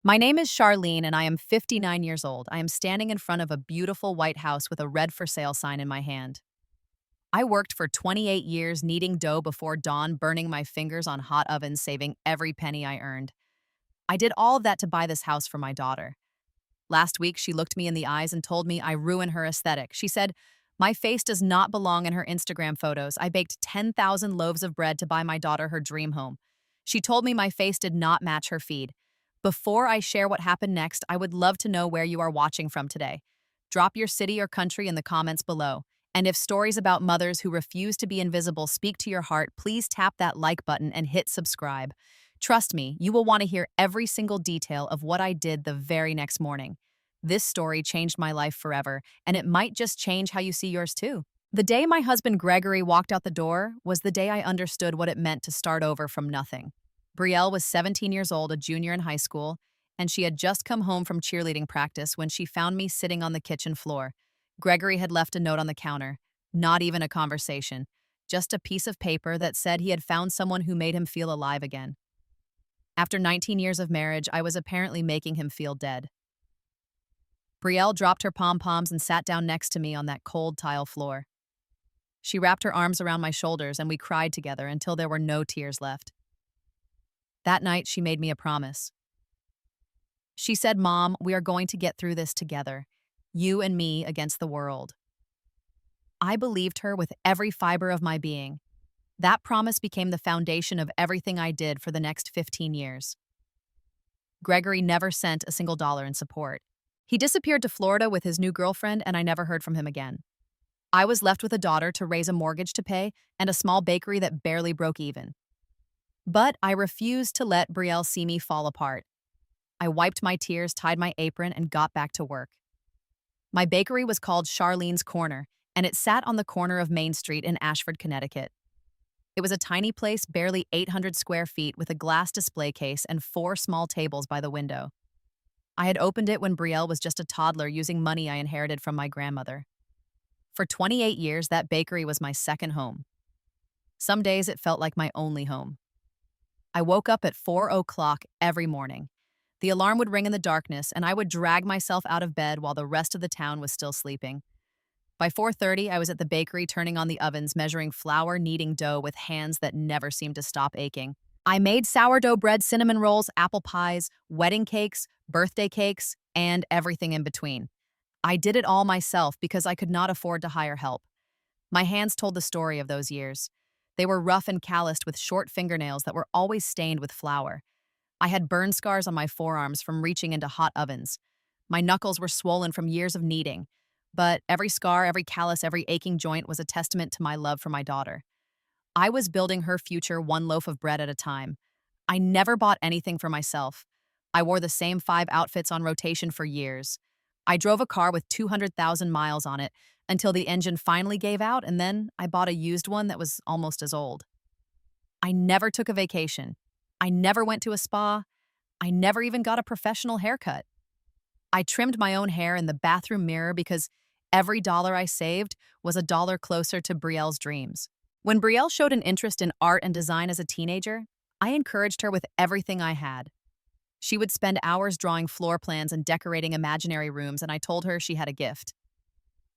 My name is Charlene, and I am 59 years old. I am standing in front of a beautiful white house with a red for sale sign in my hand. I worked for 28 years kneading dough before dawn, burning my fingers on hot ovens, saving every penny I earned. I did all of that to buy this house for my daughter. Last week, she looked me in the eyes and told me I ruin her aesthetic. She said, "My face does not belong in her Instagram photos. I baked 10,000 loaves of bread to buy my daughter her dream home." She told me my face did not match her feed. Before I share what happened next, I would love to know where you are watching from today. Drop your city or country in the comments below. And if stories about mothers who refuse to be invisible speak to your heart, please tap that like button and hit subscribe. Trust me, you will want to hear every single detail of what I did the very next morning. This story changed my life forever, and it might just change how you see yours too. The day my husband Gregory walked out the door was the day I understood what it meant to start over from nothing. Brielle was 17 years old, a junior in high school, and she had just come home from cheerleading practice when she found me sitting on the kitchen floor. Gregory had left a note on the counter, not even a conversation, just a piece of paper that said he had found someone who made him feel alive again. After 19 years of marriage, I was apparently making him feel dead. Brielle dropped her pom-poms and sat down next to me on that cold tile floor. She wrapped her arms around my shoulders and we cried together until there were no tears left. That night, she made me a promise. She said, "Mom, we are going to get through this together. You and me against the world." I believed her with every fiber of my being. That promise became the foundation of everything I did for the next 15 years. Gregory never sent a single dollar in support. He disappeared to Florida with his new girlfriend, and I never heard from him again. I was left with a daughter to raise, a mortgage to pay, and a small bakery that barely broke even. But I refused to let Brielle see me fall apart. I wiped my tears, tied my apron, and got back to work. My bakery was called Charlene's Corner, and it sat on the corner of Main Street in Ashford, Connecticut. It was a tiny place, barely 800 square feet, with a glass display case and 4 small tables by the window. I had opened it when Brielle was just a toddler using money I inherited from my grandmother. For 28 years, that bakery was my second home. Some days it felt like my only home. I woke up at 4 o'clock every morning. The alarm would ring in the darkness, and I would drag myself out of bed while the rest of the town was still sleeping. By 4:30, I was at the bakery turning on the ovens, measuring flour, kneading dough with hands that never seemed to stop aching. I made sourdough bread, cinnamon rolls, apple pies, wedding cakes, birthday cakes, and everything in between. I did it all myself because I could not afford to hire help. My hands told the story of those years. They were rough and calloused with short fingernails that were always stained with flour. I had burn scars on my forearms from reaching into hot ovens. My knuckles were swollen from years of kneading. But every scar, every callus, every aching joint was a testament to my love for my daughter. I was building her future one loaf of bread at a time. I never bought anything for myself. I wore the same 5 outfits on rotation for years. I drove a car with 200,000 miles on it until the engine finally gave out, and then I bought a used one that was almost as old. I never took a vacation. I never went to a spa. I never even got a professional haircut. I trimmed my own hair in the bathroom mirror because every dollar I saved was a dollar closer to Brielle's dreams. When Brielle showed an interest in art and design as a teenager, I encouraged her with everything I had. She would spend hours drawing floor plans and decorating imaginary rooms, and I told her she had a gift.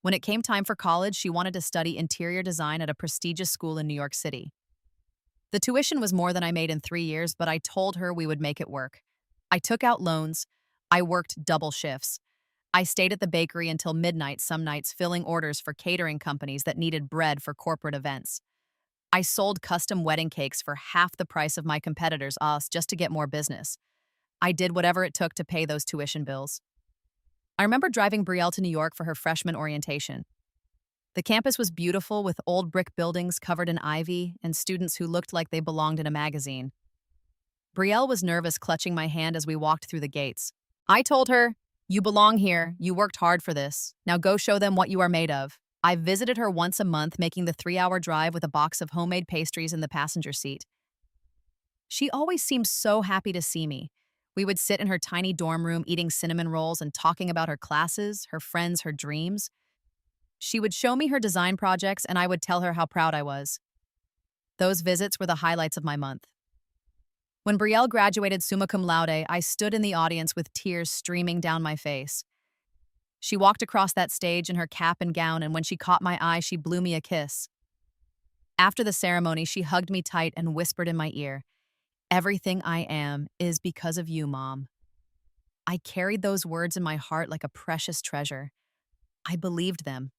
When it came time for college, she wanted to study interior design at a prestigious school in New York City. The tuition was more than I made in 3 years, but I told her we would make it work. I took out loans. I worked double shifts. I stayed at the bakery until midnight some nights, filling orders for catering companies that needed bread for corporate events. I sold custom wedding cakes for half the price of my competitors' just to get more business. I did whatever it took to pay those tuition bills. I remember driving Brielle to New York for her freshman orientation. The campus was beautiful with old brick buildings covered in ivy and students who looked like they belonged in a magazine. Brielle was nervous, clutching my hand as we walked through the gates. I told her, "You belong here. You worked hard for this. Now go show them what you are made of." I visited her once a month, making the 3-hour drive with a box of homemade pastries in the passenger seat. She always seemed so happy to see me. We would sit in her tiny dorm room eating cinnamon rolls and talking about her classes, her friends, her dreams. She would show me her design projects, and I would tell her how proud I was. Those visits were the highlights of my month. When Brielle graduated summa cum laude, I stood in the audience with tears streaming down my face. She walked across that stage in her cap and gown, and when she caught my eye, she blew me a kiss. After the ceremony, she hugged me tight and whispered in my ear, "Everything I am is because of you, Mom." I carried those words in my heart like a precious treasure. I believed them.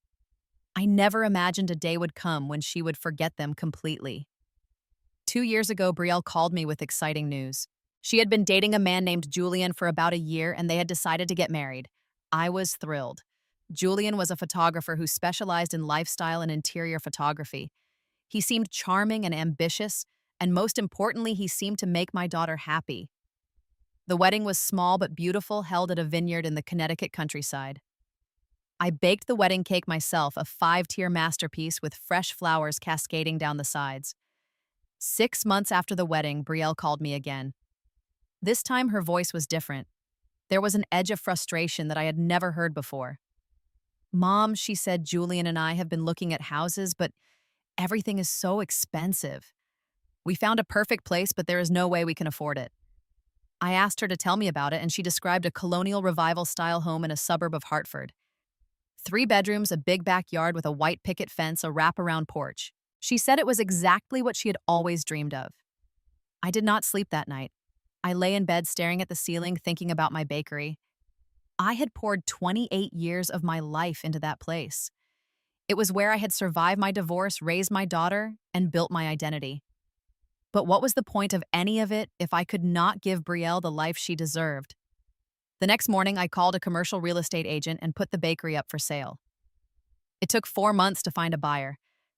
I never imagined a day would come when she would forget them completely. 2 years ago, Brielle called me with exciting news. She had been dating a man named Julian for about a year, and they had decided to get married. I was thrilled. Julian was a photographer who specialized in lifestyle and interior photography. He seemed charming and ambitious, and most importantly, he seemed to make my daughter happy. The wedding was small but beautiful, held at a vineyard in the Connecticut countryside. I baked the wedding cake myself, a 5-tier masterpiece with fresh flowers cascading down the sides. 6 months after the wedding, Brielle called me again. This time, her voice was different. There was an edge of frustration that I had never heard before. "Mom," she said, "Julian and I have been looking at houses, but everything is so expensive. We found a perfect place, but there is no way we can afford it." I asked her to tell me about it, and she described a colonial revival-style home in a suburb of Hartford. 3 bedrooms, a big backyard with a white picket fence, a wraparound porch. She said it was exactly what she had always dreamed of. I did not sleep that night. I lay in bed staring at the ceiling, thinking about my bakery. I had poured 28 years of my life into that place. It was where I had survived my divorce, raised my daughter, and built my identity. But what was the point of any of it if I could not give Brielle the life she deserved? The next morning, I called a commercial real estate agent and put the bakery up for sale. It took 4 months to find a buyer.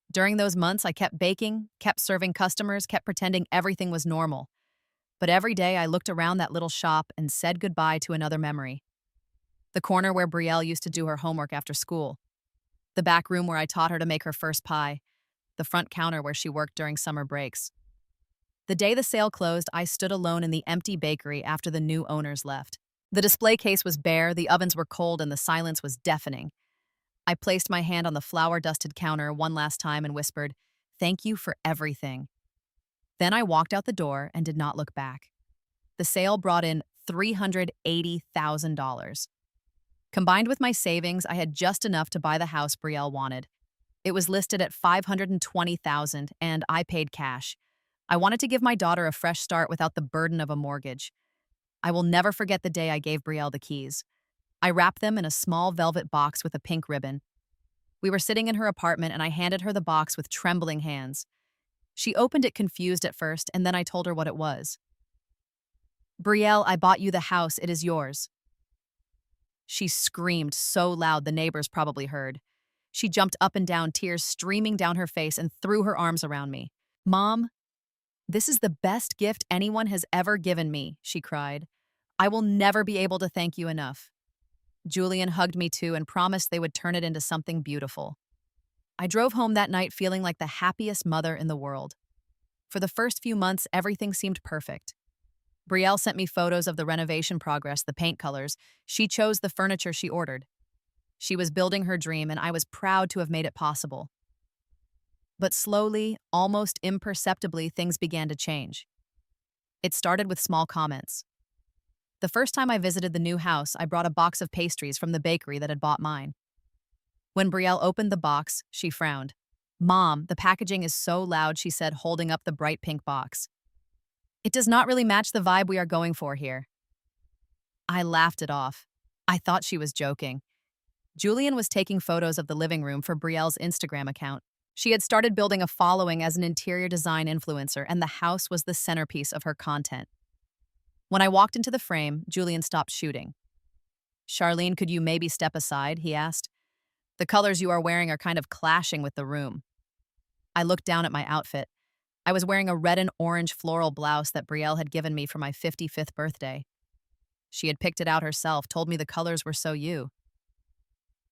During those months, I kept baking, kept serving customers, kept pretending everything was normal. But every day, I looked around that little shop and said goodbye to another memory. The corner where Brielle used to do her homework after school. The back room where I taught her to make her first pie. The front counter where she worked during summer breaks. The day the sale closed, I stood alone in the empty bakery after the new owners left. The display case was bare, the ovens were cold, and the silence was deafening. I placed my hand on the flour-dusted counter one last time and whispered, "Thank you for everything." Then I walked out the door and did not look back. The sale brought in $380,000. Combined with my savings, I had just enough to buy the house Brielle wanted. It was listed at $520,000, and I paid cash. I wanted to give my daughter a fresh start without the burden of a mortgage. I will never forget the day I gave Brielle the keys. I wrapped them in a small velvet box with a pink ribbon. We were sitting in her apartment, and I handed her the box with trembling hands. She opened it confused at first, and then I told her what it was. "Brielle, I bought you the house. It is yours." She screamed so loud the neighbors probably heard. She jumped up and down, tears streaming down her face, and threw her arms around me. "Mom, this is the best gift anyone has ever given me," she cried. "I will never be able to thank you enough." Julian hugged me too and promised they would turn it into something beautiful. I drove home that night feeling like the happiest mother in the world. For the first few months, everything seemed perfect. Brielle sent me photos of the renovation progress, the paint colors. She chose the furniture she ordered. She was building her dream, and I was proud to have made it possible. But slowly, almost imperceptibly, things began to change. It started with small comments. The first time I visited the new house, I brought a box of pastries from the bakery that had bought mine. When Brielle opened the box, she frowned. "Mom, the packaging is so loud," she said, holding up the bright pink box. "It does not really match the vibe we are going for here." I laughed it off. I thought she was joking. Julian was taking photos of the living room for Brielle's Instagram account. She had started building a following as an interior design influencer, and the house was the centerpiece of her content. When I walked into the frame, Julian stopped shooting. "Charlene, could you maybe step aside?" he asked. "The colors you are wearing are kind of clashing with the room." I looked down at my outfit. I was wearing a red and orange floral blouse that Brielle had given me for my 55th birthday. She had picked it out herself, told me the colors were so you.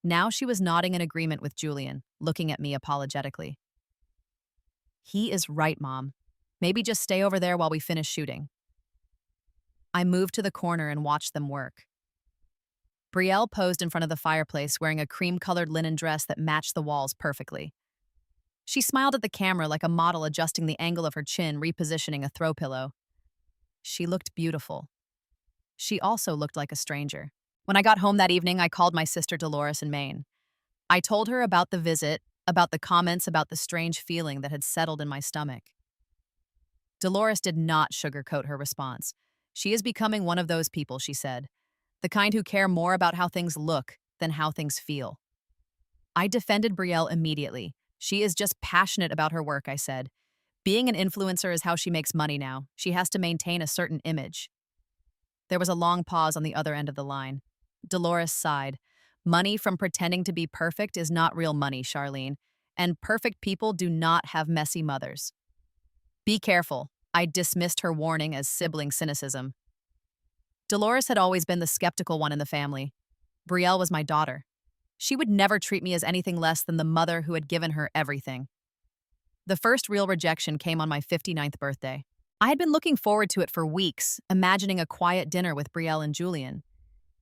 Now she was nodding in agreement with Julian, looking at me apologetically. "He is right, Mom. Maybe just stay over there while we finish shooting." I moved to the corner and watched them work. Brielle posed in front of the fireplace wearing a cream-colored linen dress that matched the walls perfectly. She smiled at the camera like a model adjusting the angle of her chin, repositioning a throw pillow. She looked beautiful. She also looked like a stranger. When I got home that evening, I called my sister Dolores in Maine. I told her about the visit, about the comments, about the strange feeling that had settled in my stomach. Dolores did not sugarcoat her response. She is becoming one of those people, she said, the kind who care more about how things look than how things feel. I defended Brielle immediately. She is just passionate about her work, I said. Being an influencer is how she makes money now. She has to maintain a certain image. There was a long pause on the other end of the line. Dolores sighed. Money from pretending to be perfect is not real money, Charlene, and perfect people do not have messy mothers. Be careful. I dismissed her warning as sibling cynicism. Dolores had always been the skeptical one in the family. Brielle was my daughter. She would never treat me as anything less than the mother who had given her everything. The first real rejection came on my 59th birthday. I had been looking forward to it for weeks, imagining a quiet dinner with Brielle and Julian.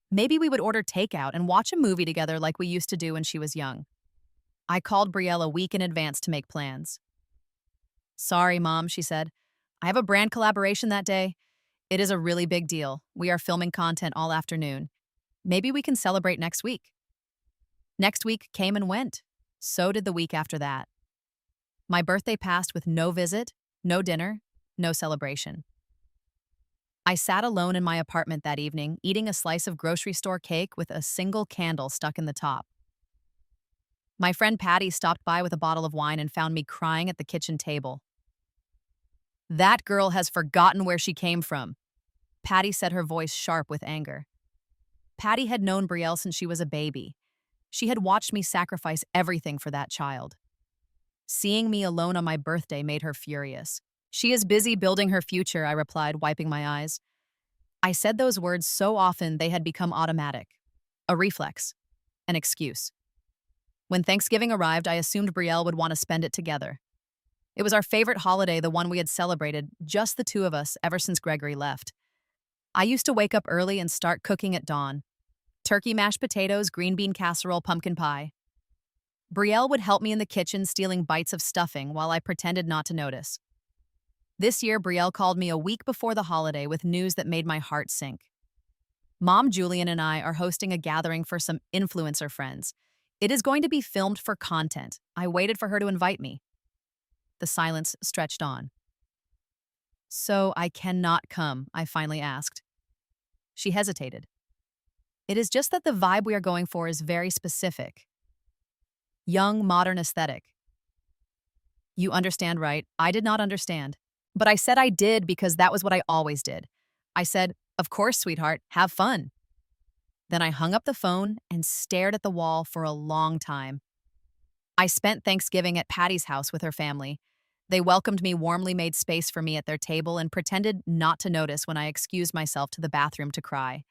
Maybe we would order takeout and watch a movie together like we used to do when she was young. I called Brielle a week in advance to make plans. Sorry, Mom, she said. I have a brand collaboration that day. It is a really big deal. We are filming content all afternoon. Maybe we can celebrate next week. Next week came and went. So did the week after that. My birthday passed with no visit, no dinner, no celebration. I sat alone in my apartment that evening, eating a slice of grocery store cake with a single candle stuck in the top. My friend Patty stopped by with a bottle of wine and found me crying at the kitchen table. That girl has forgotten where she came from, Patty said, her voice sharp with anger. Patty had known Brielle since she was a baby. She had watched me sacrifice everything for that child. Seeing me alone on my birthday made her furious. She is busy building her future, I replied, wiping my eyes. I said those words so often they had become automatic. A reflex. An excuse. When Thanksgiving arrived, I assumed Brielle would want to spend it together. It was our favorite holiday, the one we had celebrated, just the two of us, ever since Gregory left. I used to wake up early and start cooking at dawn. Turkey mashed potatoes, green bean casserole, pumpkin pie. Brielle would help me in the kitchen, stealing bites of stuffing while I pretended not to notice. This year, Brielle called me a week before the holiday with news that made my heart sink. Mom Julian and I are hosting a gathering for some influencer friends. It is going to be filmed for content. I waited for her to invite me. The silence stretched on. So I cannot come, I finally asked. She hesitated. It is just that the vibe we are going for is very specific. Young, modern aesthetic. You understand, right? I did not understand. But I said I did because that was what I always did. I said, of course, sweetheart, have fun. Then I hung up the phone and stared at the wall for a long time. I spent Thanksgiving at Patty's house with her family. They welcomed me, warmly made space for me at their table, and pretended not to notice when I excused myself to the bathroom to cry.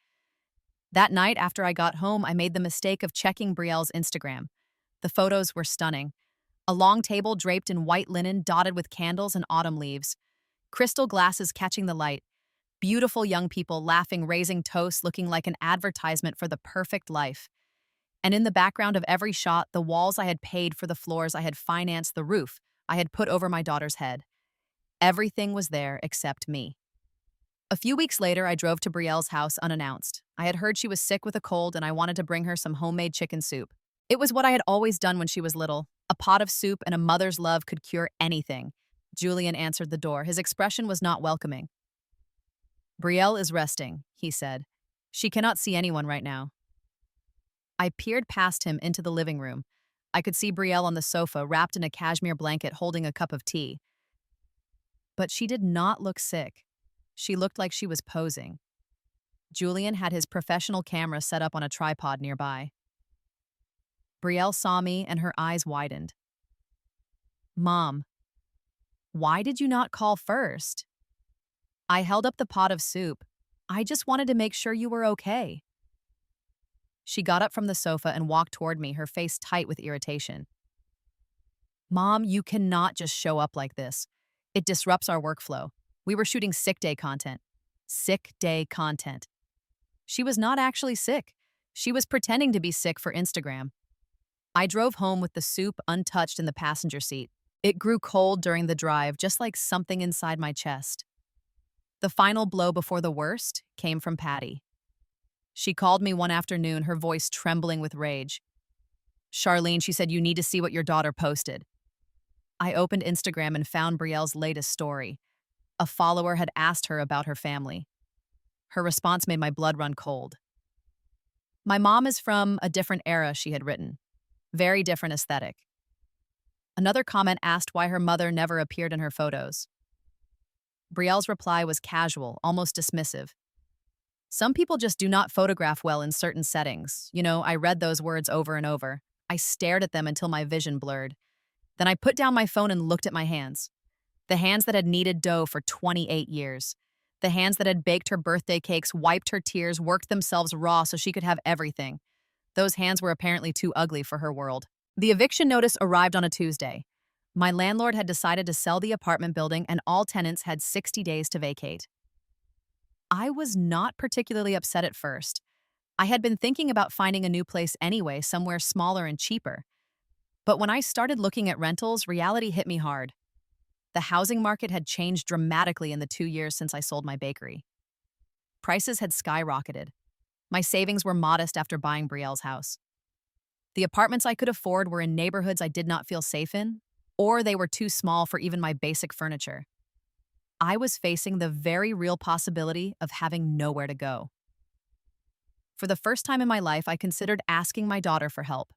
That night, after I got home, I made the mistake of checking Brielle's Instagram. The photos were stunning. A long table draped in white linen dotted with candles and autumn leaves. Crystal glasses catching the light. Beautiful young people laughing, raising toasts, looking like an advertisement for the perfect life. And in the background of every shot, the walls I had paid for, the floors I had financed, the roof I had put over my daughter's head. Everything was there except me. A few weeks later, I drove to Brielle's house unannounced. I had heard she was sick with a cold and I wanted to bring her some homemade chicken soup. It was what I had always done when she was little. A pot of soup and a mother's love could cure anything. Julian answered the door. His expression was not welcoming. Brielle is resting, he said. She cannot see anyone right now. I peered past him into the living room. I could see Brielle on the sofa, wrapped in a cashmere blanket, holding a cup of tea. But she did not look sick. She looked like she was posing. Julian had his professional camera set up on a tripod nearby. Brielle saw me and her eyes widened. Mom, why did you not call first? I held up the pot of soup. I just wanted to make sure you were okay. She got up from the sofa and walked toward me, her face tight with irritation. Mom, you cannot just show up like this. It disrupts our workflow. We were shooting sick day content. Sick day content. She was not actually sick. She was pretending to be sick for Instagram. I drove home with the soup untouched in the passenger seat. It grew cold during the drive, just like something inside my chest. The final blow before the worst came from Patty. She called me one afternoon, her voice trembling with rage. Charlene, she said, you need to see what your daughter posted. I opened Instagram and found Brielle's latest story. A follower had asked her about her family. Her response made my blood run cold. My mom is from a different era, she had written. Very different aesthetic. Another comment asked why her mother never appeared in her photos. Brielle's reply was casual, almost dismissive. Some people just do not photograph well in certain settings. I read those words over and over. I stared at them until my vision blurred. Then I put down my phone and looked at my hands. The hands that had kneaded dough for 28 years. The hands that had baked her birthday cakes, wiped her tears, worked themselves raw so she could have everything. Those hands were apparently too ugly for her world. The eviction notice arrived on a Tuesday. My landlord had decided to sell the apartment building and all tenants had 60 days to vacate. I was not particularly upset at first. I had been thinking about finding a new place anyway, somewhere smaller and cheaper. But when I started looking at rentals, reality hit me hard. The housing market had changed dramatically in the 2 years since I sold my bakery. Prices had skyrocketed. My savings were modest after buying Brielle's house. The apartments I could afford were in neighborhoods I did not feel safe in, or they were too small for even my basic furniture. I was facing the very real possibility of having nowhere to go. For the first time in my life, I considered asking my daughter for help.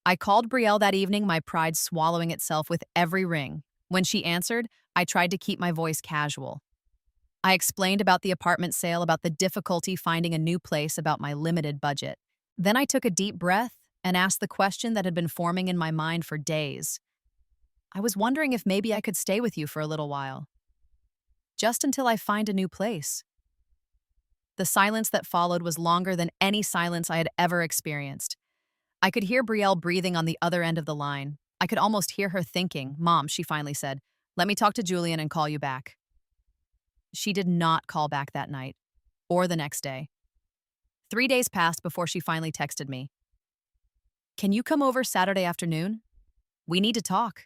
I called Brielle that evening, my pride swallowing itself with every ring. When she answered, I tried to keep my voice casual. I explained about the apartment sale, about the difficulty finding a new place, about my limited budget. Then I took a deep breath and asked the question that had been forming in my mind for days. I was wondering if maybe I could stay with you for a little while. Just until I find a new place. The silence that followed was longer than any silence I had ever experienced. I could hear Brielle breathing on the other end of the line. I could almost hear her thinking. Mom, she finally said, let me talk to Julian and call you back. She did not call back that night, or the next day. 3 days passed before she finally texted me. Can you come over Saturday afternoon? We need to talk.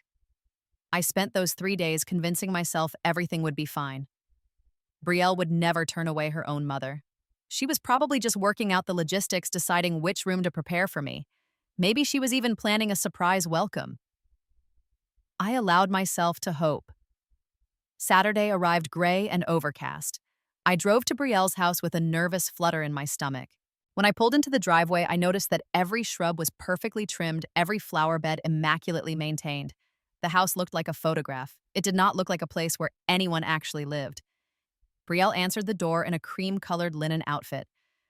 I spent those 3 days convincing myself everything would be fine. Brielle would never turn away her own mother. She was probably just working out the logistics, deciding which room to prepare for me. Maybe she was even planning a surprise welcome. I allowed myself to hope. Saturday arrived gray and overcast. I drove to Brielle's house with a nervous flutter in my stomach. When I pulled into the driveway, I noticed that every shrub was perfectly trimmed, every flower bed immaculately maintained. The house looked like a photograph. It did not look like a place where anyone actually lived. Brielle answered the door in a cream-colored linen outfit.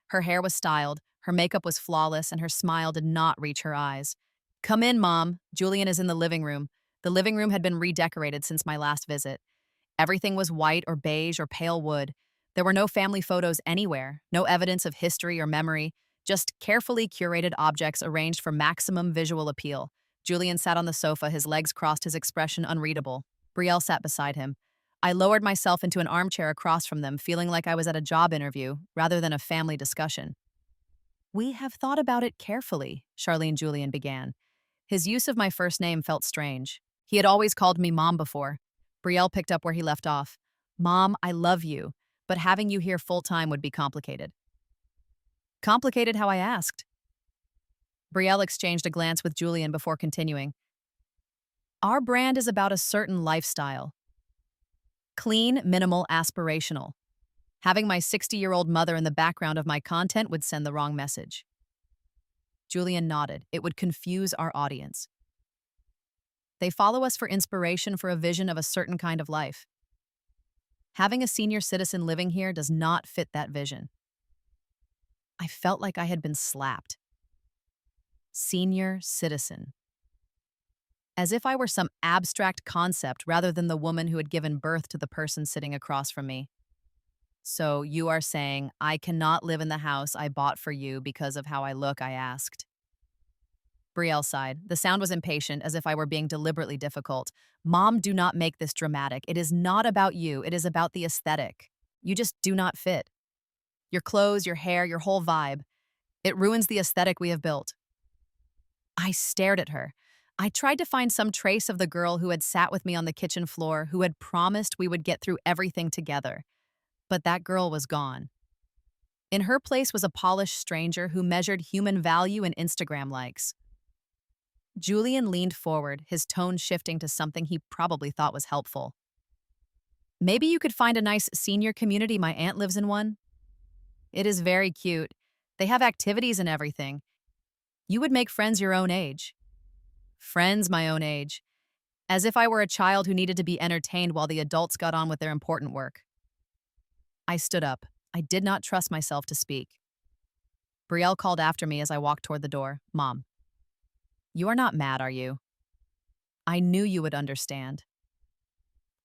Her hair was styled, her makeup was flawless, and her smile did not reach her eyes. Come in, Mom. Julian is in the living room. The living room had been redecorated since my last visit. Everything was white or beige or pale wood. There were no family photos anywhere, no evidence of history or memory, just carefully curated objects arranged for maximum visual appeal. Julian sat on the sofa, his legs crossed, his expression unreadable. Brielle sat beside him. I lowered myself into an armchair across from them, feeling like I was at a job interview rather than a family discussion. We have thought about it carefully, Charlene Julian began. His use of my first name felt strange. He had always called me Mom before. Brielle picked up where he left off. Mom, I love you, but having you here full-time would be complicated. Complicated how I asked. Brielle exchanged a glance with Julian before continuing. Our brand is about a certain lifestyle. Clean, minimal, aspirational. Having my 60-year-old mother in the background of my content would send the wrong message. Julian nodded. It would confuse our audience. They follow us for inspiration, for a vision of a certain kind of life. Having a senior citizen living here does not fit that vision. I felt like I had been slapped. Senior citizen. As if I were some abstract concept rather than the woman who had given birth to the person sitting across from me. So you are saying I cannot live in the house I bought for you because of how I look, I asked. Brielle sighed. The sound was impatient, as if I were being deliberately difficult. Mom, do not make this dramatic. It is not about you. It is about the aesthetic. You just do not fit. Your clothes, your hair, your whole vibe. It ruins the aesthetic we have built. I stared at her. I tried to find some trace of the girl who had sat with me on the kitchen floor, who had promised we would get through everything together. But that girl was gone. In her place was a polished stranger who measured human value in Instagram likes. Julian leaned forward, his tone shifting to something he probably thought was helpful. Maybe you could find a nice senior community. My aunt lives in one. It is very cute. They have activities and everything. You would make friends your own age. Friends my own age. As if I were a child who needed to be entertained while the adults got on with their important work. I stood up. I did not trust myself to speak. Brielle called after me as I walked toward the door. Mom, you are not mad, are you? I knew you would understand.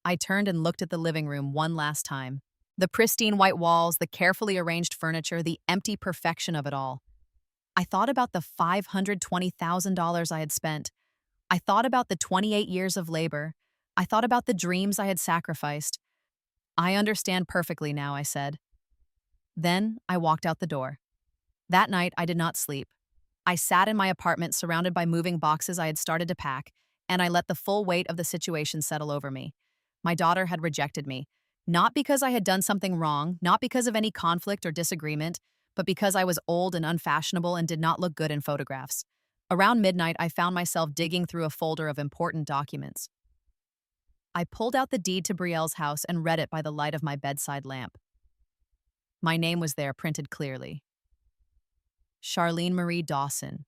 I turned and looked at the living room one last time. The pristine white walls, the carefully arranged furniture, the empty perfection of it all. I thought about the $520,000 I had spent. I thought about the 28 years of labor. I thought about the dreams I had sacrificed. I understand perfectly now, I said. Then I walked out the door. That night, I did not sleep. I sat in my apartment surrounded by moving boxes I had started to pack, and I let the full weight of the situation settle over me. My daughter had rejected me, not because I had done something wrong, not because of any conflict or disagreement, but because I was old and unfashionable and did not look good in photographs. Around midnight, I found myself digging through a folder of important documents. I pulled out the deed to Brielle's house and read it by the light of my bedside lamp. My name was there, printed clearly. Charlene Marie Dawson.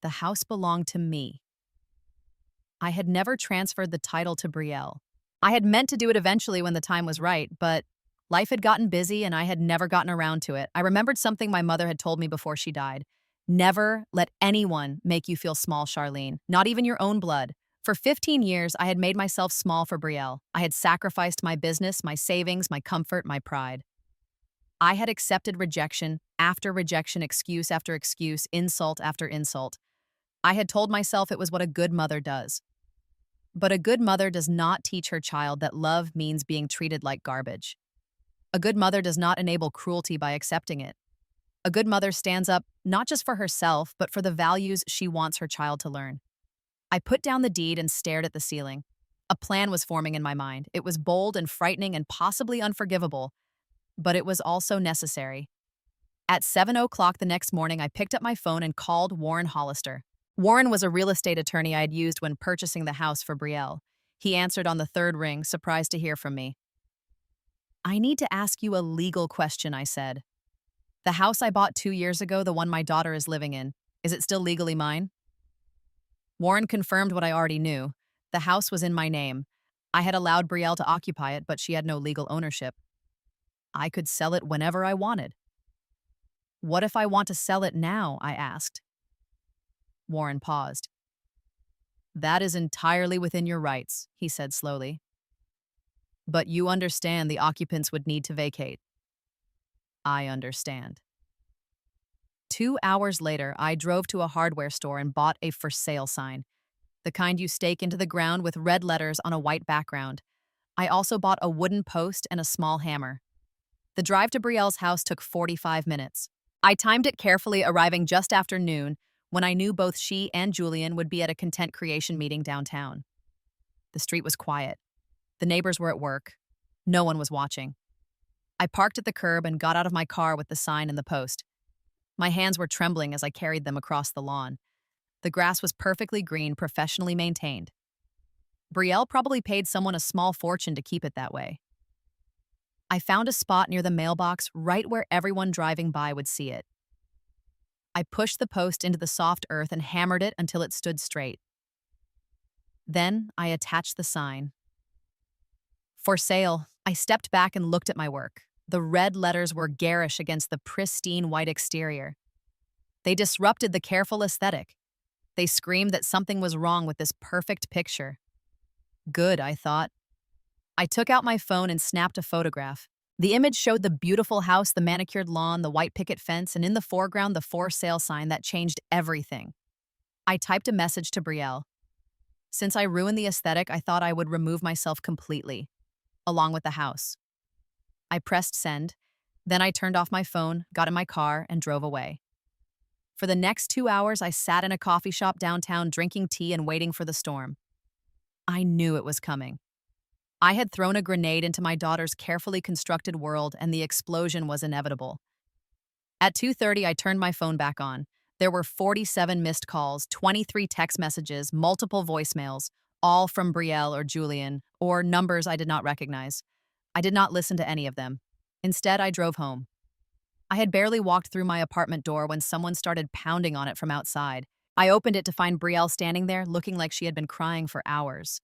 The house belonged to me. I had never transferred the title to Brielle. I had meant to do it eventually when the time was right, but life had gotten busy and I had never gotten around to it. I remembered something my mother had told me before she died. Never let anyone make you feel small, Charlene, not even your own blood. For 15 years, I had made myself small for Brielle. I had sacrificed my business, my savings, my comfort, my pride. I had accepted rejection after rejection, excuse after excuse, insult after insult. I had told myself it was what a good mother does. But a good mother does not teach her child that love means being treated like garbage. A good mother does not enable cruelty by accepting it. A good mother stands up not just for herself, but for the values she wants her child to learn. I put down the deed and stared at the ceiling. A plan was forming in my mind. It was bold and frightening and possibly unforgivable, but it was also necessary. At 7:00 the next morning, I picked up my phone and called Warren Hollister. Warren was a real estate attorney I had used when purchasing the house for Brielle. He answered on the third ring, surprised to hear from me. I need to ask you a legal question, I said. The house I bought 2 years ago, the one my daughter is living in, is it still legally mine? Warren confirmed what I already knew. The house was in my name. I had allowed Brielle to occupy it, but she had no legal ownership. I could sell it whenever I wanted. What if I want to sell it now? I asked. Warren paused. That is entirely within your rights, he said slowly. But you understand the occupants would need to vacate. I understand. 2 hours later, I drove to a hardware store and bought a for sale sign, the kind you stake into the ground with red letters on a white background. I also bought a wooden post and a small hammer. The drive to Brielle's house took 45 minutes. I timed it carefully, arriving just after noon, when I knew both she and Julian would be at a content creation meeting downtown. The street was quiet. The neighbors were at work. No one was watching. I parked at the curb and got out of my car with the sign and the post. My hands were trembling as I carried them across the lawn. The grass was perfectly green, professionally maintained. Brielle probably paid someone a small fortune to keep it that way. I found a spot near the mailbox right where everyone driving by would see it. I pushed the post into the soft earth and hammered it until it stood straight. Then I attached the sign. For sale. I stepped back and looked at my work. The red letters were garish against the pristine white exterior. They disrupted the careful aesthetic. They screamed that something was wrong with this perfect picture. Good, I thought. I took out my phone and snapped a photograph. The image showed the beautiful house, the manicured lawn, the white picket fence, and in the foreground, the for sale sign that changed everything. I typed a message to Brielle. Since I ruined the aesthetic, I thought I would remove myself completely, along with the house. I pressed send, then I turned off my phone, got in my car, and drove away. For the next 2 hours, I sat in a coffee shop downtown drinking tea and waiting for the storm. I knew it was coming. I had thrown a grenade into my daughter's carefully constructed world, and the explosion was inevitable. At 2:30, I turned my phone back on. There were 47 missed calls, 23 text messages, multiple voicemails, all from Brielle or Julian, or numbers I did not recognize. I did not listen to any of them. Instead, I drove home. I had barely walked through my apartment door when someone started pounding on it from outside. I opened it to find Brielle standing there, looking like she had been crying for hours.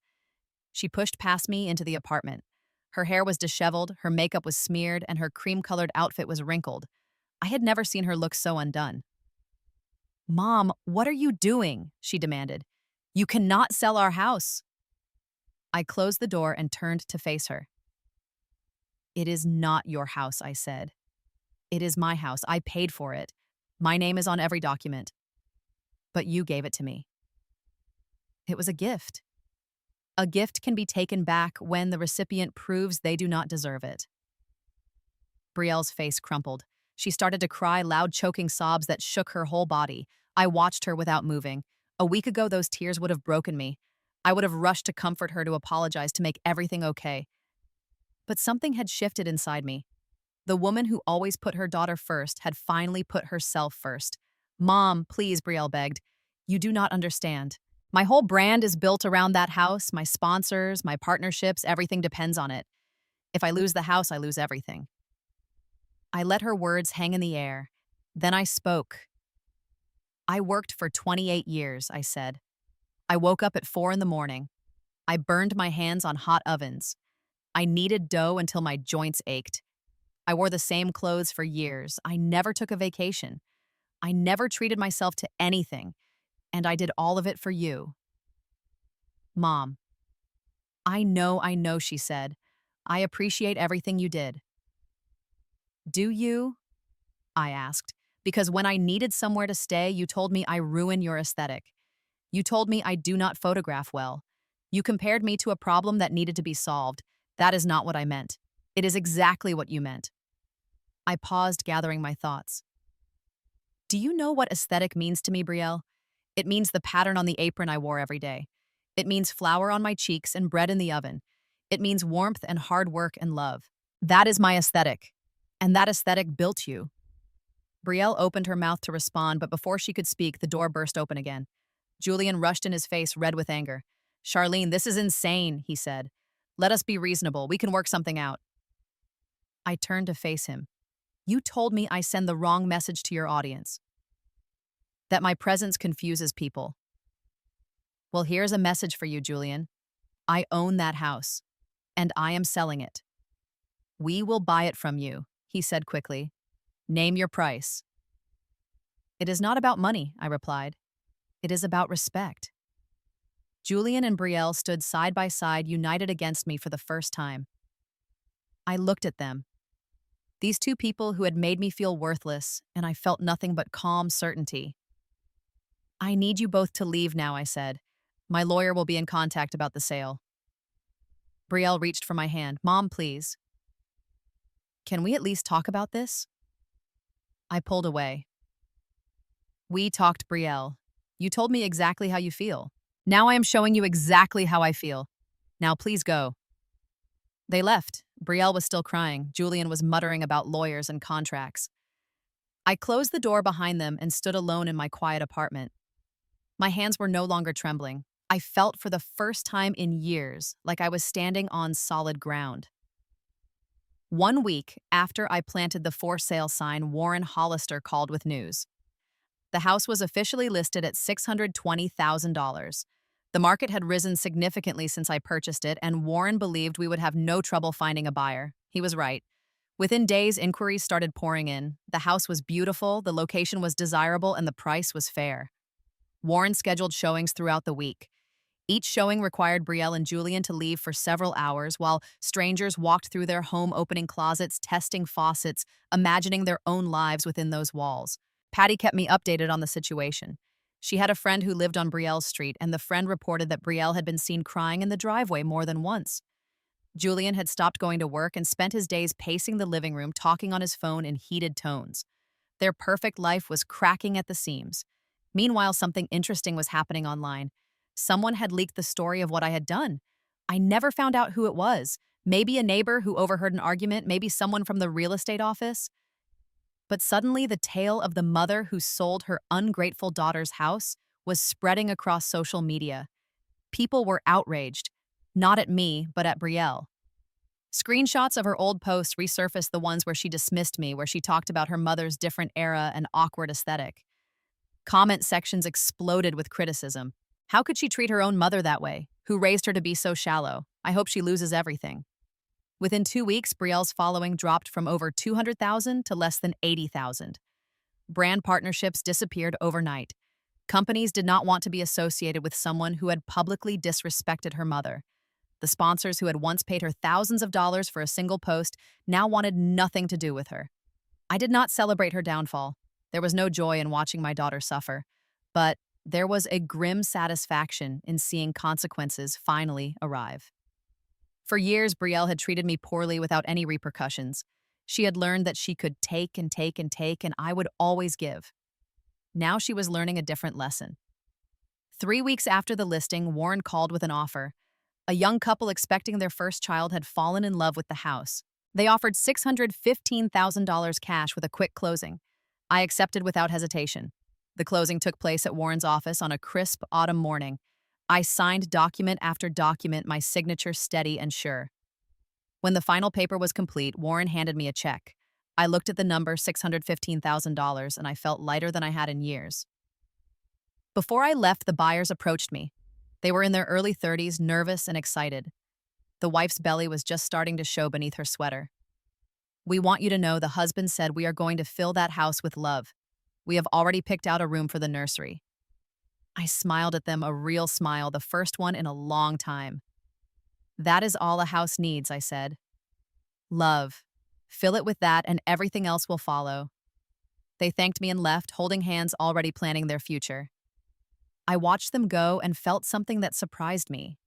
She pushed past me into the apartment. Her hair was disheveled, her makeup was smeared, and her cream-colored outfit was wrinkled. I had never seen her look so undone. "Mom, what are you doing?" she demanded. "You cannot sell our house." I closed the door and turned to face her. "It is not your house," I said. "It is my house. I paid for it. My name is on every document. But you gave it to me." It was a gift. A gift can be taken back when the recipient proves they do not deserve it. Brielle's face crumpled. She started to cry loud, choking sobs that shook her whole body. I watched her without moving. A week ago, those tears would have broken me. I would have rushed to comfort her, to apologize, to make everything okay. But something had shifted inside me. The woman who always put her daughter first had finally put herself first. "Mom, please," Brielle begged. "You do not understand. My whole brand is built around that house, my sponsors, my partnerships, everything depends on it. If I lose the house, I lose everything." I let her words hang in the air. Then I spoke. "I worked for 28 years, I said. I woke up at 4 in the morning. I burned my hands on hot ovens. I kneaded dough until my joints ached. I wore the same clothes for years. I never took a vacation. I never treated myself to anything. And I did all of it for you." "Mom." I know," she said. "I appreciate everything you did." "Do you?" I asked. "Because when I needed somewhere to stay, you told me I ruin your aesthetic. You told me I do not photograph well. You compared me to a problem that needed to be solved. That is not what I meant. It is exactly what you meant." I paused, gathering my thoughts. "Do you know what aesthetic means to me, Brielle? It means the pattern on the apron I wore every day. It means flour on my cheeks and bread in the oven. It means warmth and hard work and love. That is my aesthetic. And that aesthetic built you." Brielle opened her mouth to respond, but before she could speak, the door burst open again. Julian rushed in, his face red with anger. "Charlene, this is insane," he said. "Let us be reasonable. We can work something out." I turned to face him. "You told me I send the wrong message to your audience. That my presence confuses people. Well, here's a message for you, Julian. I own that house, and I am selling it. We will buy it from you," he said quickly. "Name your price." "It is not about money," I replied. "It is about respect." Julian and Brielle stood side by side, united against me for the first time. I looked at them. These two people who had made me feel worthless, and I felt nothing but calm certainty. "I need you both to leave now," I said. "My lawyer will be in contact about the sale." Brielle reached for my hand. "Mom, please. Can we at least talk about this?" I pulled away. "We talked, Brielle. You told me exactly how you feel. Now I am showing you exactly how I feel. Now please go." They left. Brielle was still crying. Julian was muttering about lawyers and contracts. I closed the door behind them and stood alone in my quiet apartment. My hands were no longer trembling. I felt for the first time in years like I was standing on solid ground. 1 week after I planted the for sale sign, Warren Hollister called with news. The house was officially listed at $620,000. The market had risen significantly since I purchased it, and Warren believed we would have no trouble finding a buyer. He was right. Within days, inquiries started pouring in. The house was beautiful, the location was desirable, and the price was fair. Warren scheduled showings throughout the week. Each showing required Brielle and Julian to leave for several hours while strangers walked through their home opening closets, testing faucets, imagining their own lives within those walls. Patty kept me updated on the situation. She had a friend who lived on Brielle's street, and the friend reported that Brielle had been seen crying in the driveway more than once. Julian had stopped going to work and spent his days pacing the living room, talking on his phone in heated tones. Their perfect life was cracking at the seams. Meanwhile, something interesting was happening online. Someone had leaked the story of what I had done. I never found out who it was. Maybe a neighbor who overheard an argument, maybe someone from the real estate office. But suddenly, the tale of the mother who sold her ungrateful daughter's house was spreading across social media. People were outraged, not at me, but at Brielle. Screenshots of her old posts resurfaced, the ones where she dismissed me, where she talked about her mother's different era and awkward aesthetic. Comment sections exploded with criticism. How could she treat her own mother that way? Who raised her to be so shallow? I hope she loses everything. Within 2 weeks, Brielle's following dropped from over 200,000 to less than 80,000. Brand partnerships disappeared overnight. Companies did not want to be associated with someone who had publicly disrespected her mother. The sponsors who had once paid her thousands of dollars for a single post now wanted nothing to do with her. I did not celebrate her downfall. There was no joy in watching my daughter suffer, but there was a grim satisfaction in seeing consequences finally arrive. For years, Brielle had treated me poorly without any repercussions. She had learned that she could take and take and take, and I would always give. Now she was learning a different lesson. 3 weeks after the listing, Warren called with an offer. A young couple expecting their first child had fallen in love with the house. They offered $615,000 cash with a quick closing. I accepted without hesitation. The closing took place at Warren's office on a crisp autumn morning. I signed document after document, my signature steady and sure. When the final paper was complete, Warren handed me a check. I looked at the number, $615,000, and I felt lighter than I had in years. Before I left, the buyers approached me. They were in their early 30s, nervous and excited. The wife's belly was just starting to show beneath her sweater. "We want you to know," the husband said, "we are going to fill that house with love. We have already picked out a room for the nursery." I smiled at them, a real smile, the first one in a long time. "That is all a house needs," I said. "Love. Fill it with that and everything else will follow." They thanked me and left, holding hands, already planning their future. I watched them go and felt something that surprised me.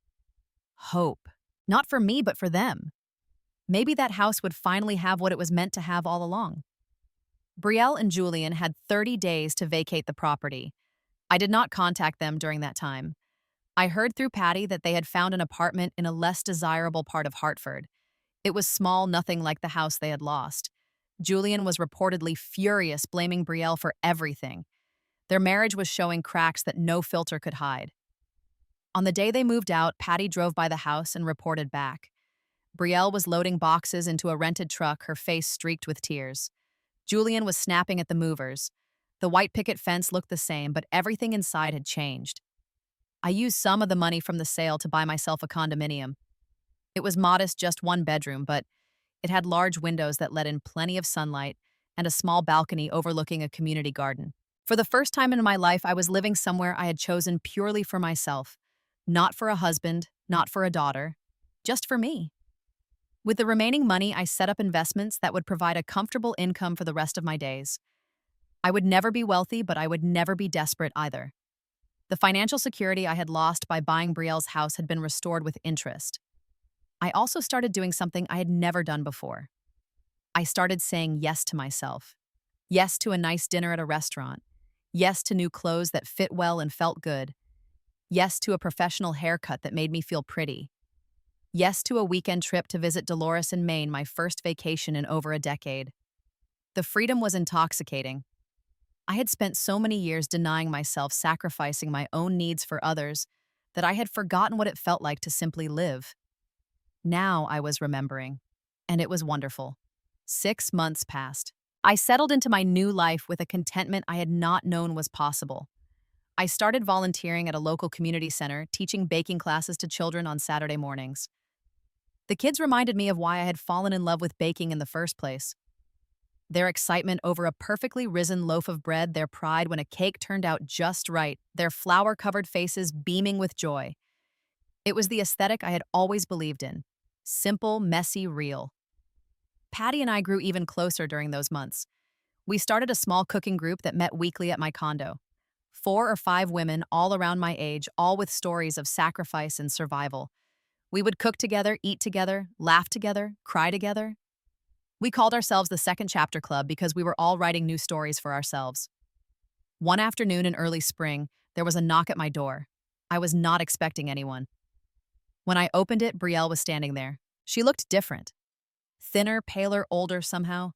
Hope. Not for me, but for them. Maybe that house would finally have what it was meant to have all along. Brielle and Julian had 30 days to vacate the property. I did not contact them during that time. I heard through Patty that they had found an apartment in a less desirable part of Hartford. It was small, nothing like the house they had lost. Julian was reportedly furious, blaming Brielle for everything. Their marriage was showing cracks that no filter could hide. On the day they moved out, Patty drove by the house and reported back. Brielle was loading boxes into a rented truck, her face streaked with tears. Julian was snapping at the movers. The white picket fence looked the same, but everything inside had changed. I used some of the money from the sale to buy myself a condominium. It was modest, just one bedroom, but it had large windows that let in plenty of sunlight and a small balcony overlooking a community garden. For the first time in my life, I was living somewhere I had chosen purely for myself. Not for a husband, not for a daughter, just for me. With the remaining money, I set up investments that would provide a comfortable income for the rest of my days. I would never be wealthy, but I would never be desperate either. The financial security I had lost by buying Brielle's house had been restored with interest. I also started doing something I had never done before. I started saying yes to myself. Yes to a nice dinner at a restaurant. Yes to new clothes that fit well and felt good. Yes to a professional haircut that made me feel pretty. Yes to a weekend trip to visit Dolores in Maine, my first vacation in over a decade. The freedom was intoxicating. I had spent so many years denying myself, sacrificing my own needs for others, that I had forgotten what it felt like to simply live. Now I was remembering, and it was wonderful. 6 months passed. I settled into my new life with a contentment I had not known was possible. I started volunteering at a local community center, teaching baking classes to children on Saturday mornings. The kids reminded me of why I had fallen in love with baking in the first place. Their excitement over a perfectly risen loaf of bread, their pride when a cake turned out just right, their flour-covered faces beaming with joy. It was the aesthetic I had always believed in. Simple, messy, real. Patty and I grew even closer during those months. We started a small cooking group that met weekly at my condo. 4 or 5 women, all around my age, all with stories of sacrifice and survival. We would cook together, eat together, laugh together, cry together. We called ourselves the Second Chapter Club because we were all writing new stories for ourselves. One afternoon in early spring, there was a knock at my door. I was not expecting anyone. When I opened it, Brielle was standing there. She looked different. Thinner, paler, older somehow.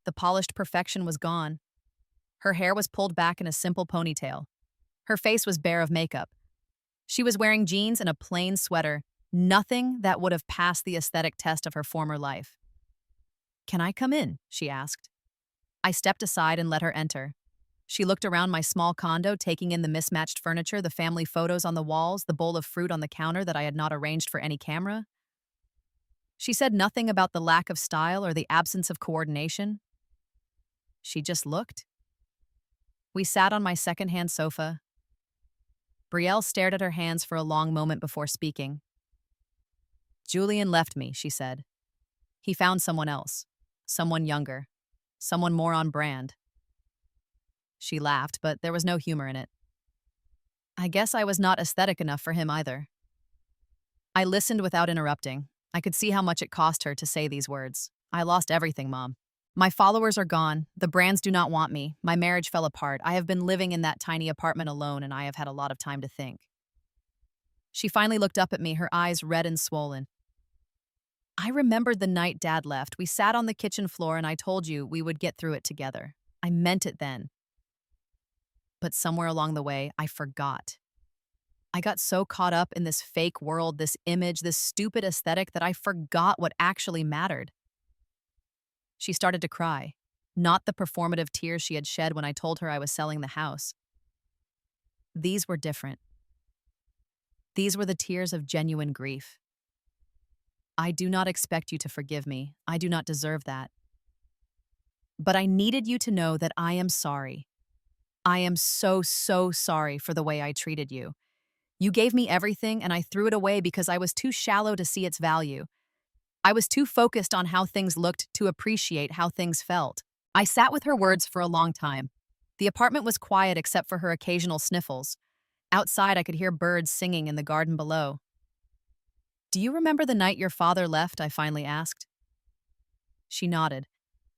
The polished perfection was gone. Her hair was pulled back in a simple ponytail. Her face was bare of makeup. She was wearing jeans and a plain sweater, nothing that would have passed the aesthetic test of her former life. "Can I come in?" she asked. I stepped aside and let her enter. She looked around my small condo, taking in the mismatched furniture, the family photos on the walls, the bowl of fruit on the counter that I had not arranged for any camera. She said nothing about the lack of style or the absence of coordination. She just looked. We sat on my secondhand sofa. Brielle stared at her hands for a long moment before speaking. "Julian left me," she said. "He found someone else, someone younger, someone more on brand." She laughed, but there was no humor in it. I guess I was not aesthetic enough for him either. I listened without interrupting. I could see how much it cost her to say these words. "I lost everything, Mom. My followers are gone. The brands do not want me. My marriage fell apart. I have been living in that tiny apartment alone, and I have had a lot of time to think." She finally looked up at me, her eyes red and swollen. "I remembered the night Dad left. We sat on the kitchen floor, and I told you we would get through it together. I meant it then. But somewhere along the way, I forgot. I got so caught up in this fake world, this image, this stupid aesthetic that I forgot what actually mattered." She started to cry, not the performative tears she had shed when I told her I was selling the house. These were different. These were the tears of genuine grief. "I do not expect you to forgive me. I do not deserve that. But I needed you to know that I am sorry. I am so, so sorry for the way I treated you. You gave me everything, and I threw it away because I was too shallow to see its value. I was too focused on how things looked to appreciate how things felt." I sat with her words for a long time. The apartment was quiet except for her occasional sniffles. Outside, I could hear birds singing in the garden below. "Do you remember the night your father left?" I finally asked. She nodded.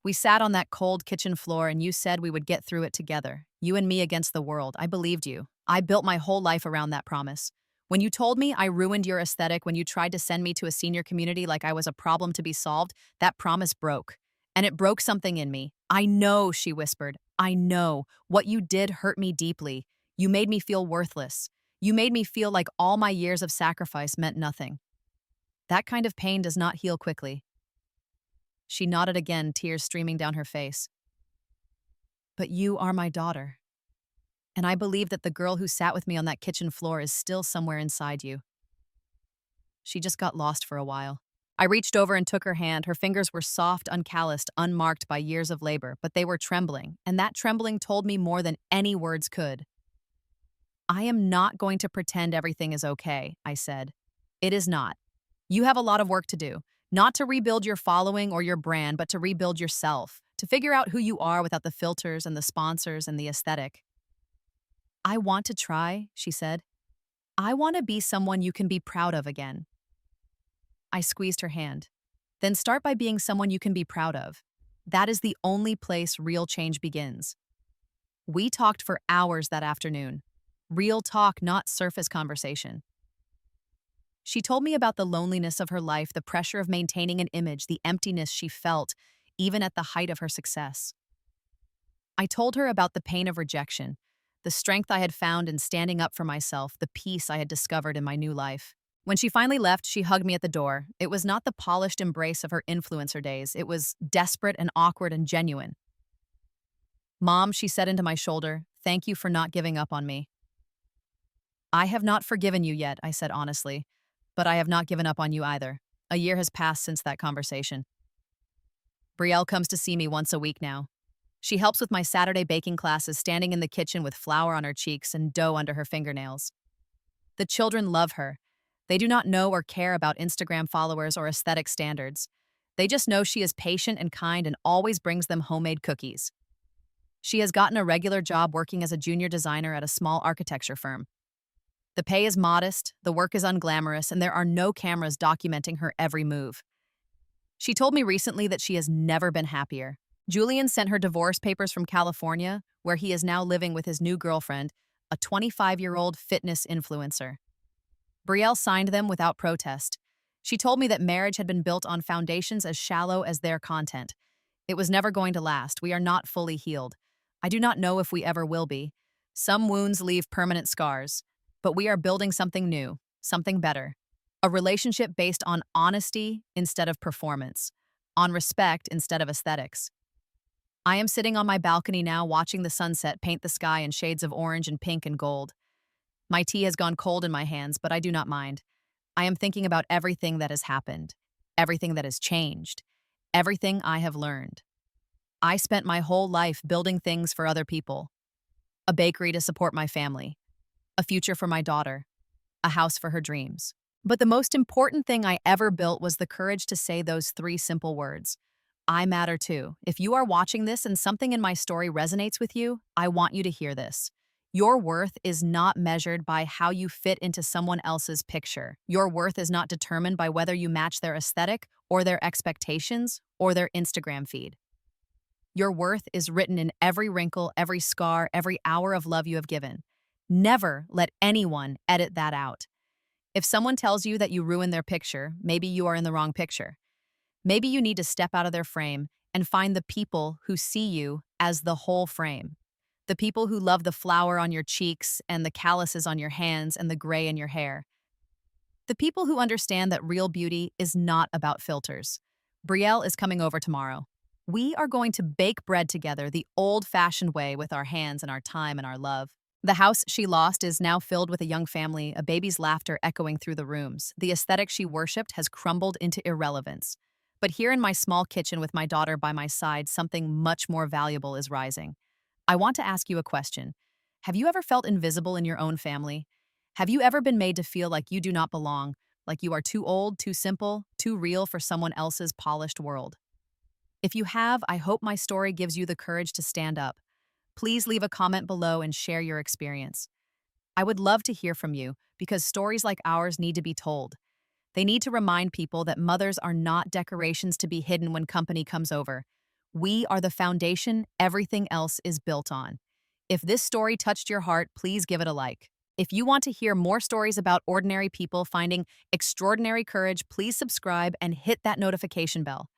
"We sat on that cold kitchen floor and you said we would get through it together. You and me against the world. I believed you. I built my whole life around that promise. When you told me I ruined your aesthetic, when you tried to send me to a senior community like I was a problem to be solved, that promise broke. And it broke something in me. I know," she whispered. "I know. What you did hurt me deeply. You made me feel worthless. You made me feel like all my years of sacrifice meant nothing. That kind of pain does not heal quickly." She nodded again, tears streaming down her face. "But you are my daughter. And I believe that the girl who sat with me on that kitchen floor is still somewhere inside you." She just got lost for a while. I reached over and took her hand. Her fingers were soft, uncalloused, unmarked by years of labor, but they were trembling, and that trembling told me more than any words could. "I am not going to pretend everything is okay," I said. "It is not. You have a lot of work to do. Not to rebuild your following or your brand, but to rebuild yourself, to figure out who you are without the filters and the sponsors and the aesthetic." "I want to try," she said. "I want to be someone you can be proud of again." I squeezed her hand. "Then start by being someone you can be proud of. That is the only place real change begins." We talked for hours that afternoon. Real talk, not surface conversation. She told me about the loneliness of her life, the pressure of maintaining an image, the emptiness she felt, even at the height of her success. I told her about the pain of rejection, the strength I had found in standing up for myself, the peace I had discovered in my new life. When she finally left, she hugged me at the door. It was not the polished embrace of her influencer days. It was desperate and awkward and genuine. "Mom," she said into my shoulder, "thank you for not giving up on me." "I have not forgiven you yet," I said honestly, "but I have not given up on you either." A year has passed since that conversation. Brielle comes to see me once a week now. She helps with my Saturday baking classes, standing in the kitchen with flour on her cheeks and dough under her fingernails. The children love her. They do not know or care about Instagram followers or aesthetic standards. They just know she is patient and kind and always brings them homemade cookies. She has gotten a regular job working as a junior designer at a small architecture firm. The pay is modest, the work is unglamorous, and there are no cameras documenting her every move. She told me recently that she has never been happier. Julian sent her divorce papers from California, where he is now living with his new girlfriend, a 25-year-old fitness influencer. Brielle signed them without protest. She told me that marriage had been built on foundations as shallow as their content. It was never going to last. We are not fully healed. I do not know if we ever will be. Some wounds leave permanent scars, but we are building something new, something better. A relationship based on honesty instead of performance, on respect instead of aesthetics. I am sitting on my balcony now watching the sunset paint the sky in shades of orange and pink and gold. My tea has gone cold in my hands, but I do not mind. I am thinking about everything that has happened, everything that has changed, everything I have learned. I spent my whole life building things for other people. A bakery to support my family, a future for my daughter, a house for her dreams. But the most important thing I ever built was the courage to say those three simple words. I matter too. If you are watching this and something in my story resonates with you, I want you to hear this. Your worth is not measured by how you fit into someone else's picture. Your worth is not determined by whether you match their aesthetic or their expectations or their Instagram feed. Your worth is written in every wrinkle, every scar, every hour of love you have given. Never let anyone edit that out. If someone tells you that you ruined their picture, maybe you are in the wrong picture. Maybe you need to step out of their frame and find the people who see you as the whole frame. The people who love the flower on your cheeks and the calluses on your hands and the gray in your hair. The people who understand that real beauty is not about filters. Brielle is coming over tomorrow. We are going to bake bread together the old-fashioned way with our hands and our time and our love. The house she lost is now filled with a young family, a baby's laughter echoing through the rooms. The aesthetic she worshipped has crumbled into irrelevance. But here in my small kitchen with my daughter by my side, something much more valuable is rising. I want to ask you a question. Have you ever felt invisible in your own family? Have you ever been made to feel like you do not belong, like you are too old, too simple, too real for someone else's polished world? If you have, I hope my story gives you the courage to stand up. Please leave a comment below and share your experience. I would love to hear from you because stories like ours need to be told. They need to remind people that mothers are not decorations to be hidden when company comes over. We are the foundation everything else is built on. If this story touched your heart, please give it a like. If you want to hear more stories about ordinary people finding extraordinary courage, please subscribe and hit that notification bell.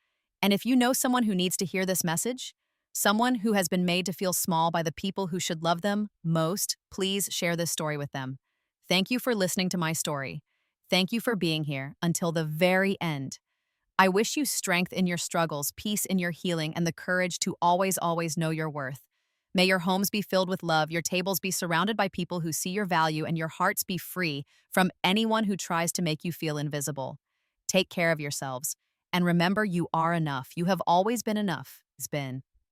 And if you know someone who needs to hear this message, someone who has been made to feel small by the people who should love them most, please share this story with them. Thank you for listening to my story. Thank you for being here until the very end. I wish you strength in your struggles, peace in your healing, and the courage to always, always know your worth. May your homes be filled with love, your tables be surrounded by people who see your value, and your hearts be free from anyone who tries to make you feel invisible. Take care of yourselves. And remember, you are enough. You have always been enough. It's been.